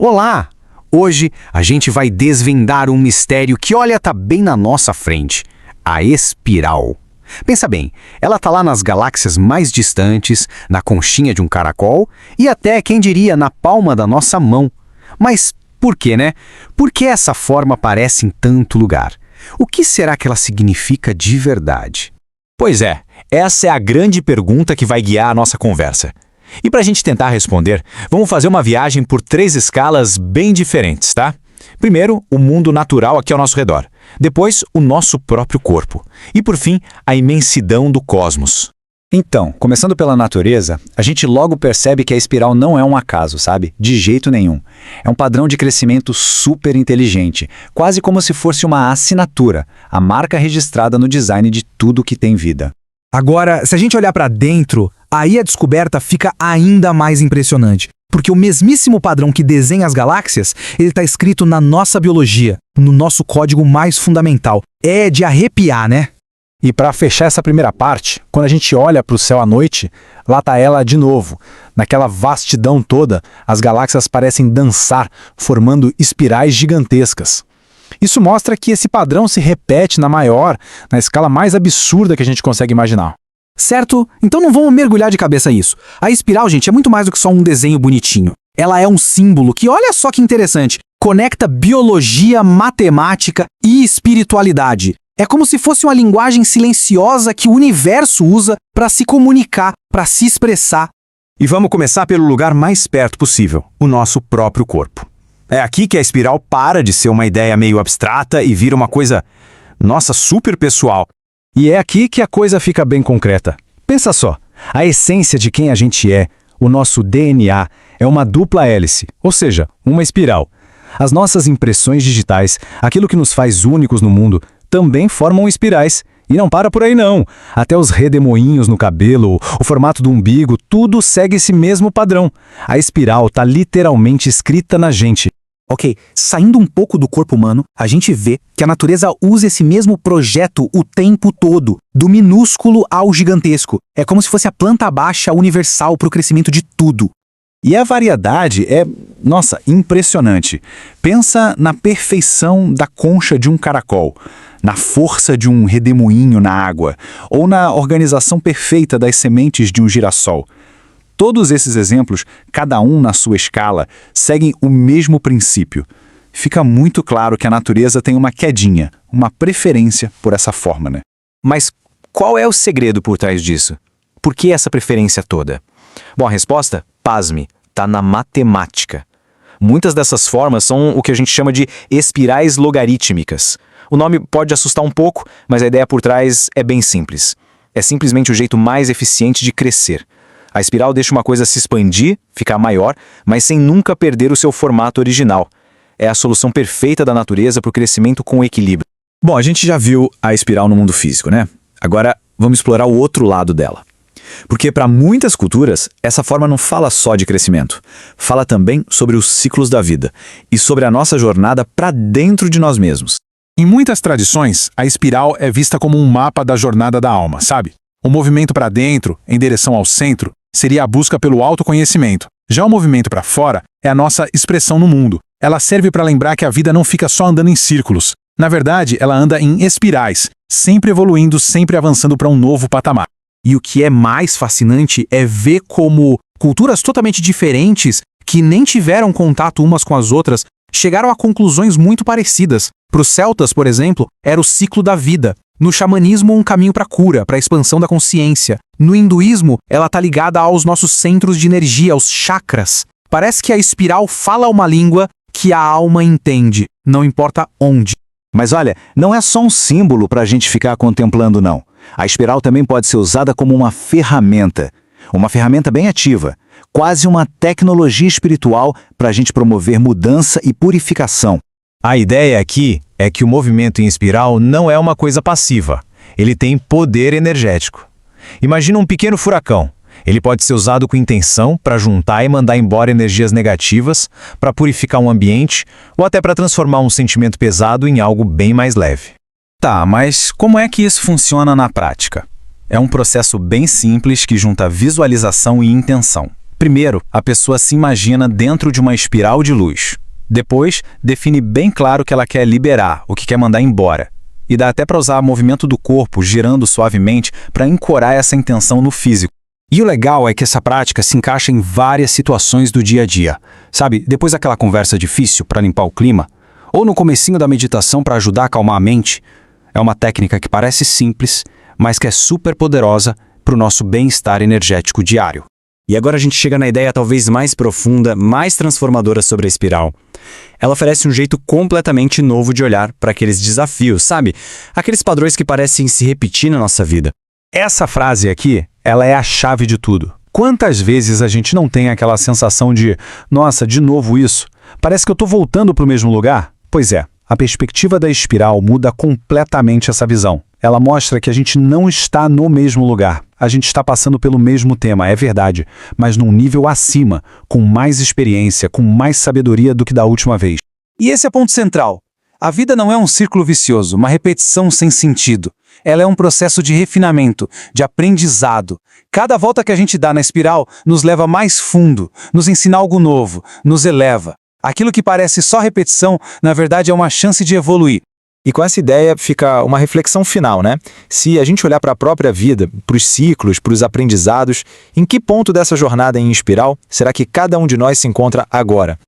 Olá! Hoje a gente vai desvendar um mistério que, olha, tá bem na nossa frente. A espiral. Pensa bem, ela tá lá nas galáxias mais distantes, na conchinha de um caracol e até, quem diria, na palma da nossa mão. Mas por quê, né? Por que essa forma aparece em tanto lugar? O que será que ela significa de verdade? Pois é, essa é a grande pergunta que vai guiar a nossa conversa. E para a gente tentar responder, vamos fazer uma viagem por 3 escalas bem diferentes, tá? Primeiro, o mundo natural aqui ao nosso redor. Depois, o nosso próprio corpo. E por fim, a imensidão do cosmos. Então, começando pela natureza, a gente logo percebe que a espiral não é um acaso, sabe? De jeito nenhum. É um padrão de crescimento super inteligente, quase como se fosse uma assinatura, a marca registrada no design de tudo que tem vida. Agora, se a gente olhar para dentro, aí a descoberta fica ainda mais impressionante. Porque o mesmíssimo padrão que desenha as galáxias, ele está escrito na nossa biologia, no nosso código mais fundamental. É de arrepiar, né? E para fechar essa primeira parte, quando a gente olha para o céu à noite, lá está ela de novo. Naquela vastidão toda, as galáxias parecem dançar, formando espirais gigantescas. Isso mostra que esse padrão se repete na escala mais absurda que a gente consegue imaginar. Certo? Então não vamos mergulhar de cabeça nisso. A espiral, gente, é muito mais do que só um desenho bonitinho. Ela é um símbolo que, olha só que interessante, conecta biologia, matemática e espiritualidade. É como se fosse uma linguagem silenciosa que o universo usa para se comunicar, para se expressar. E vamos começar pelo lugar mais perto possível, o nosso próprio corpo. É aqui que a espiral para de ser uma ideia meio abstrata e vira uma coisa, nossa, super pessoal. E é aqui que a coisa fica bem concreta. Pensa só, a essência de quem a gente é, o nosso DNA, é uma dupla hélice, ou seja, uma espiral. As nossas impressões digitais, aquilo que nos faz únicos no mundo, também formam espirais. E não para por aí não. Até os redemoinhos no cabelo, o formato do umbigo, tudo segue esse mesmo padrão. A espiral está literalmente escrita na gente. Ok, saindo um pouco do corpo humano, a gente vê que a natureza usa esse mesmo projeto o tempo todo, do minúsculo ao gigantesco. É como se fosse a planta baixa universal para o crescimento de tudo. E a variedade é, nossa, impressionante. Pensa na perfeição da concha de um caracol, na força de um redemoinho na água, ou na organização perfeita das sementes de um girassol. Todos esses exemplos, cada um na sua escala, seguem o mesmo princípio. Fica muito claro que a natureza tem uma quedinha, uma preferência por essa forma, né? Mas qual é o segredo por trás disso? Por que essa preferência toda? Bom, a resposta, pasme, está na matemática. Muitas dessas formas são o que a gente chama de espirais logarítmicas. O nome pode assustar um pouco, mas a ideia por trás é bem simples. É simplesmente o jeito mais eficiente de crescer. A espiral deixa uma coisa se expandir, ficar maior, mas sem nunca perder o seu formato original. É a solução perfeita da natureza para o crescimento com equilíbrio. Bom, a gente já viu a espiral no mundo físico, né? Agora vamos explorar o outro lado dela. Porque para muitas culturas, essa forma não fala só de crescimento. Fala também sobre os ciclos da vida e sobre a nossa jornada para dentro de nós mesmos. Em muitas tradições, a espiral é vista como um mapa da jornada da alma, sabe? O movimento para dentro, em direção ao centro, seria a busca pelo autoconhecimento. Já o movimento para fora é a nossa expressão no mundo. Ela serve para lembrar que a vida não fica só andando em círculos. Na verdade, ela anda em espirais, sempre evoluindo, sempre avançando para um novo patamar. E o que é mais fascinante é ver como culturas totalmente diferentes, que nem tiveram contato umas com as outras, chegaram a conclusões muito parecidas. Para os celtas, por exemplo, era o ciclo da vida. No xamanismo, um caminho para a cura, para a expansão da consciência. No hinduísmo, ela está ligada aos nossos centros de energia, aos chakras. Parece que a espiral fala uma língua que a alma entende, não importa onde. Mas olha, não é só um símbolo para a gente ficar contemplando, não. A espiral também pode ser usada como uma ferramenta bem ativa, quase uma tecnologia espiritual para a gente promover mudança e purificação. A ideia aqui é que o movimento em espiral não é uma coisa passiva. Ele tem poder energético. Imagina um pequeno furacão. Ele pode ser usado com intenção para juntar e mandar embora energias negativas, para purificar um ambiente ou até para transformar um sentimento pesado em algo bem mais leve. Tá, mas como é que isso funciona na prática? É um processo bem simples que junta visualização e intenção. Primeiro, a pessoa se imagina dentro de uma espiral de luz. Depois, define bem claro o que ela quer liberar, o que quer mandar embora. E dá até para usar o movimento do corpo girando suavemente para ancorar essa intenção no físico. E o legal é que essa prática se encaixa em várias situações do dia a dia. Sabe, depois daquela conversa difícil para limpar o clima, ou no comecinho da meditação para ajudar a acalmar a mente. É uma técnica que parece simples, mas que é super poderosa para o nosso bem-estar energético diário. E agora a gente chega na ideia talvez mais profunda, mais transformadora sobre a espiral. Ela oferece um jeito completamente novo de olhar para aqueles desafios, sabe? Aqueles padrões que parecem se repetir na nossa vida. Essa frase aqui, ela é a chave de tudo. Quantas vezes a gente não tem aquela sensação de, nossa, de novo isso? Parece que eu estou voltando para o mesmo lugar? Pois é, a perspectiva da espiral muda completamente essa visão. Ela mostra que a gente não está no mesmo lugar. A gente está passando pelo mesmo tema, é verdade, mas num nível acima, com mais experiência, com mais sabedoria do que da última vez. E esse é o ponto central. A vida não é um círculo vicioso, uma repetição sem sentido. Ela é um processo de refinamento, de aprendizado. Cada volta que a gente dá na espiral nos leva mais fundo, nos ensina algo novo, nos eleva. Aquilo que parece só repetição, na verdade é uma chance de evoluir. E com essa ideia fica uma reflexão final, né? Se a gente olhar para a própria vida, para os ciclos, para os aprendizados, em que ponto dessa jornada em espiral será que cada um de nós se encontra agora?